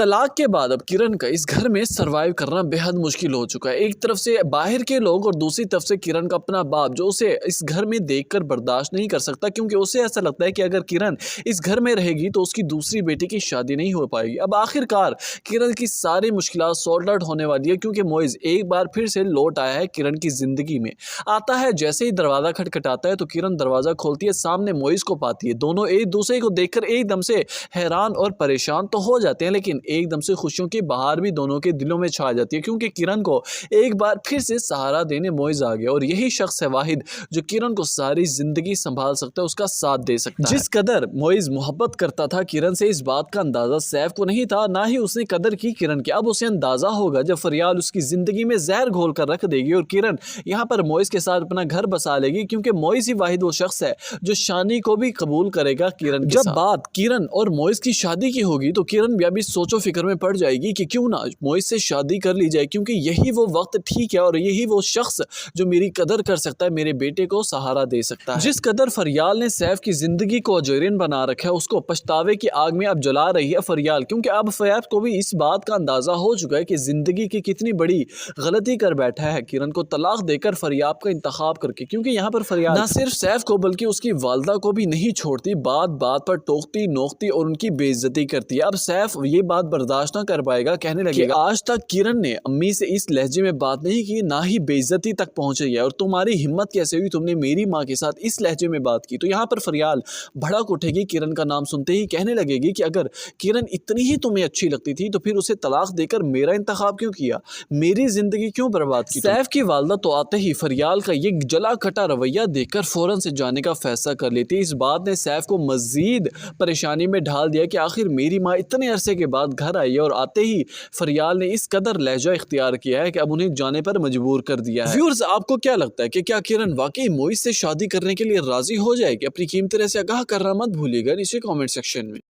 तलाक के बाद अब किरण का इस घर में सरवाइव करना बेहद मुश्किल हो चुका है। एक तरफ से बाहर के लोग और दूसरी तरफ से किरण का अपना बाप, जो उसे इस घर में देखकर बर्दाश्त नहीं कर सकता, क्योंकि उसे ऐसा लगता है कि अगर किरण इस घर में रहेगी तो उसकी दूसरी बेटी की शादी नहीं हो पाएगी। अब आखिरकार किरण की सारी मुश्किलात सॉर्ट आउट होने वाली है, क्योंकि मोइज एक बार फिर से लौट आया है किरण की जिंदगी में। आता है, जैसे ही दरवाजा खटखटाता है तो किरण दरवाजा खोलती है, सामने मोइज को पाती है। दोनों एक दूसरे को देखकर एकदम से हैरान और परेशान तो हो जाते हैं, लेकिन एकदम से खुशियों की बहार भी दोनों के दिलों में छा जाती है, क्योंकि किरण को एक बार फिर से सहारा देने मोइज आ गया और यही शख्स है वाहिद जो किरण को सारी जिंदगी संभाल सकता है, उसका साथ दे सकता है। जिस कदर मोइज मोहब्बत करता था किरण से, इस बात का अंदाजा सैफ को नहीं था, ना ही उसने कदर की किरण की। अब उसे अंदाजा होगा जब फरियाल उसकी जिंदगी में जहर घोल कर रख देगी और किरण यहाँ पर मोइज के साथ अपना घर बसा लेगी, क्योंकि मोइज ही वाहिद वो शख्स है जो शानी को भी कबूल करेगा किरण के साथ। जब बात किरण और मोइज की शादी की होगी तो किरण भी अभी सोचो फिक्र में पड़ जाएगी कि क्यों ना मोइज से शादी कर ली जाए, क्योंकि यही वो वक्त ठीक है और यही वो शख्स जो मेरी कदर कर सकता है, मेरे बेटे को सहारा दे सकता है। जिस कदर फरियाल ने सैफ की जिंदगी को अजैरिन बना रखा है, उसको पछतावे की आग में अब जला रही है फरियाल, क्योंकि अब सैफ को भी इस बात का अंदाजा हो चुका है कि जिंदगी की कितनी बड़ी गलती कर बैठा है किरण को तलाक देकर फरियाब का इंतखाब करके। क्योंकि यहाँ पर फरियाल ना सिर्फ सैफ को बल्कि उसकी वालदा को भी नहीं छोड़ती, बात बात पर टोकती नोकती और उनकी बेइज्जती करती है। अब सैफ ये बात बर्दाश्त ना कर पाएगा, कहने लगेगा आज तक किरण ने अम्मी से इस लहजे में बात नहीं की, ना ही बेइज्जती तक पहुंची है, और तुम्हारी हिम्मत कैसे हुई, तुमने मेरी माँ के साथ इस लहजे में बात की। तो यहाँ पर फरियाल भड़क उठेगी किरण का नाम सुनते ही, कहने लगेगी कि अगर किरण इतनी ही तुम्हें अच्छी लगती थी तो फिर उसे तलाक देकर मेरा इंतखाब क्यों किया, मेरी जिंदगी क्यों बर्बाद की। सैफ की वालदा तो आते ही फरियाल का ये जला कटा रवैया देखकर फौरन से जाने का फैसला कर लेती है। इस बात ने सैफ को मजीद परेशानी में ढाल दिया कि आखिर मेरी माँ इतने अरसे के बाद घर आई है और आते ही फरियाल ने इस कदर लहजा इख्तियार किया है कि अब उन्हें जाने पर मजबूर कर दिया है। व्यूअर्स, आपको क्या लगता है कि क्या किरण वाकई मोइज से शादी करने के लिए राजी हो जाएगी? अपनी कीमती राय से आगाह करना मत भूलिएगा नीचे कमेंट सेक्शन में।